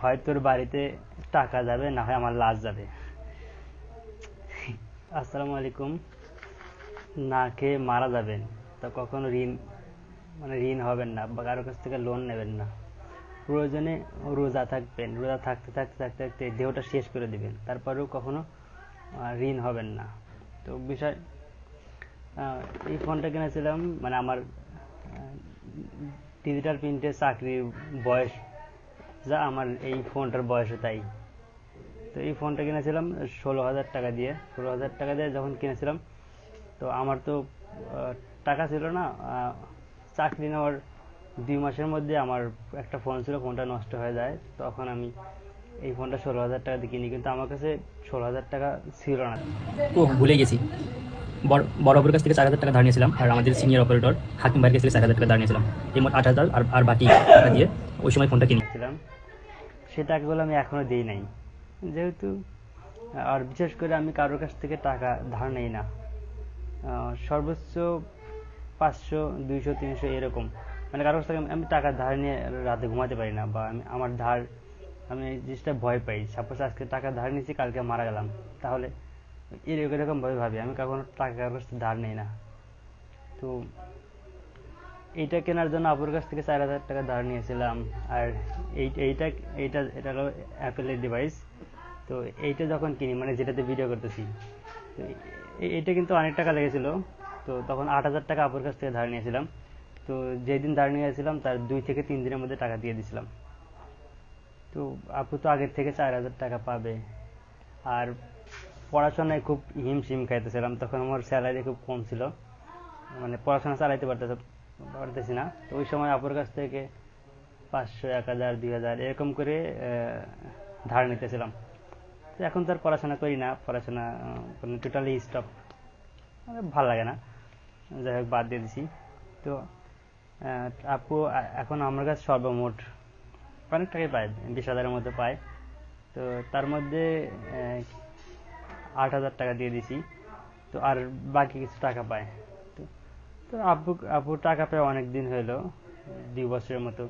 হয় তোর বাড়িতে টাকা যাবে, না হয় আমার লাশ যাবে। আসসালামু আলাইকুম। না খেয়ে মারা যাবেন, তো কখনো ঋণ হবেন না বা কারোর কাছ থেকে লোন নেবেন না। প্রয়োজনে রোজা থাকবেন, রোজা থাকতে থাকতে থাকতে থাকতে দেহটা শেষ করে দিবেন, তারপরেও কখনো ঋণ হবেন না। তো বিষয়, এই ফোনটা কিনেছিলাম মানে আমার ডিজিটাল প্রিন্টের চাকরির বয়স যা, আমার এই ফোনটার বয়সও তাই। তো এই ফোনটা কিনেছিলাম 16,000 টাকা দিয়ে যখন কিনেছিলাম, তো আমার তো টাকা ছিল না। চাকরি নেওয়ার 2 মাসের মধ্যে আমার একটা ফোন ছিল, ফোনটা নষ্ট হয়ে যায়। তখন আমি এই ফোনটা 16,000 টাকা দিয়ে কিনি, কিন্তু আমার কাছে 16,000 টাকা ছিল না। ভুলে গেছি। বড় অপরের কাছ থেকে 4,000 টাকা ধার নিয়েছিলাম, আর আমাদের সিনিয়র অপারেটর হাকিম ভাইয়ের কাছ থেকে 4,000 টাকা ধার নিয়েছিলাম। এই মোট 8,000, আর বাকি টাকা দিয়ে ওই সময় ফোনটা কিনি। সে টাকাগুলো আমি এখনো দিই নাই, যেহেতু আর বিশেষ করে আমি কারোর কাছ থেকে টাকা ধার নেই না। সর্বোচ্চ 500, 200, 300 এরকম, মানে কারোর কাছ থেকে আমি টাকা ধার নিয়ে রাতে ঘুমাতে পারি না, বা আমার ধার, আমি এই জিনিসটা ভয় পাই। সাপোজ আজকে টাকা ধার নিয়েছি, কালকে মারা গেলাম, তাহলে এরকম ভাবে ভাবি। আমি কখনো টাকা কারোর কাছ থেকে ধার নেই না। তো এইটা কেনার জন্য আপুর কাছ থেকে 4,000 টাকা ধার নিয়েছিলাম। আর এইটা এইটা এটা হলো অ্যাপেলের ডিভাইস। তো এইটা যখন কিনি, মানে যেটাতে ভিডিও করতেছি, তো এইটা কিন্তু অনেক টাকা লেগেছিল। তো তখন 8,000 টাকা আপুর কাছ থেকে ধার নিয়েছিলাম। তো যেদিন ধার নিয়েছিলাম তার 2 থেকে 3 দিনের মধ্যে টাকা দিয়ে দিয়েছিলাম। তো আপু তো আগের থেকে 4,000 টাকা পাবে। আর পড়াশোনায় খুব হিমশিম খাইতেছিলাম, তখন আমার স্যালারি খুব কম ছিল, মানে পড়াশোনা চালাইতে পারতেছি না। তো ওই সময় আপুর কাছ থেকে 500, 1,000, 2,000 এরকম করে ধার নিতেছিলাম। তো এখন তো আর পড়াশোনা করি না, পড়াশোনা টোটালি স্টপ, ভালো লাগে না, যাই হোক বাদ দিয়ে দিছি। তো আপু এখন আমার কাছে সর্বমোট অনেক টাকাই পায়, 20,000-এর মধ্যে পায়। তো তার মধ্যে 8,000 টাকা দিয়ে দিছি, তো আর বাকি কিছু টাকা পায়। তো তো আপু টাকা পায় অনেক দিন হলো, 2 বছরের মতো।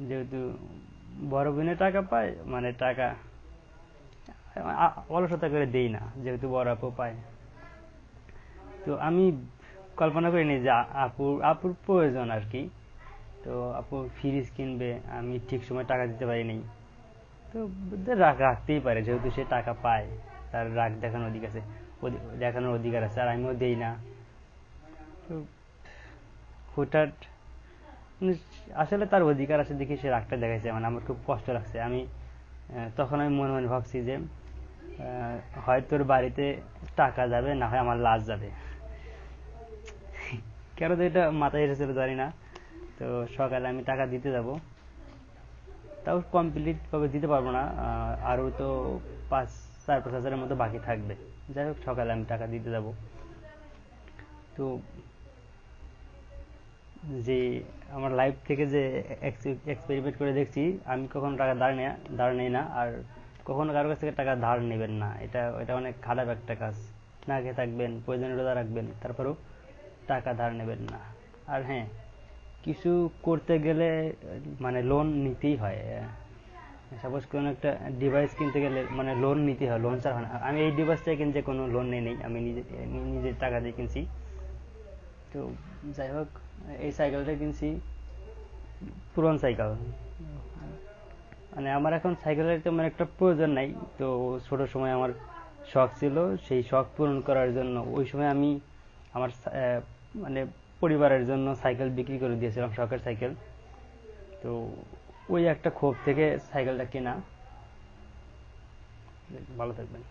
যেহেতু বড় বোনে টাকা পায়, মানে টাকা অলসতা করে দেই না, যেহেতু বড় আপু পায়। তো আমি কল্পনা করিনি যে আপুর প্রয়োজন আর কি। তো আপু ফ্রিজ কিনবে, আমি ঠিক সময় টাকা দিতে পারিনি। তো রাগ রাখতেই পারে, যেহেতু সে টাকা পায়, তার রাগ দেখানোর অধিকার আছে, আর আমিও দেই না। তো হুটহাট, আসলে তার অধিকার আছে দেখি সে রাগটা দেখাইছে, মানে আমার খুব কষ্ট লাগছে। তখন আমি মনে মনে ভাবছি যে হয় তোর বাড়িতে টাকা যাবে, না হয় আমার লাশ যাবে। কেন তো এটা মাথায় এসেছিল জানি না। তো সকালে আমি টাকা দিতে যাব, তাও কমপ্লিট ভাবে দিতে পারবো না, আরো তো 4-5 হাজারের মতো বাকি থাকবে। যাই হোক, সকালে আমি টাকা দিতে যাব। তো যে আমার লাইফ থেকে যে এক্সপেরিমেন্ট করে দেখছি, আমি কখনো টাকা ধার নেই না, আর কখনো কারোর কাছ থেকে টাকা ধার নেবেন না। এটা এটা অনেক খারাপ একটা কাজ। না খেয়ে থাকবেন, প্রয়োজনে রোজা রাখবেন, তারপরেও টাকা ধার নেবেন না। আর হ্যাঁ, কিছু করতে গেলে মানে লোন নিতেই হয়। সাপোজ কোনো একটা ডিভাইস কিনতে গেলে মানে লোন নিতে হয়, লোন ছাড়া হয় না। আমি এই ডিভাইসটা কিনতে কোনো লোন নেই, আমি নিজের টাকা দিয়ে কিনছি। তো যাই হোক, এই সাইকেলটা কিনছি, পুরনো সাইকেল। মানে আমার এখন সাইকেলের তেমন একটা প্রয়োজন নাই। তো ছোট সময় আমার শখ ছিল, সেই শখ পূরণ করার জন্য ওই সময় আমি আমার মানে পরিবারের জন্য সাইকেল বিক্রি করে দিয়েছিলাম, শখের সাইকেল। তো ওই একটা ক্ষোভ থেকে সাইকেলটা কেনা। ভালো থাকবেন।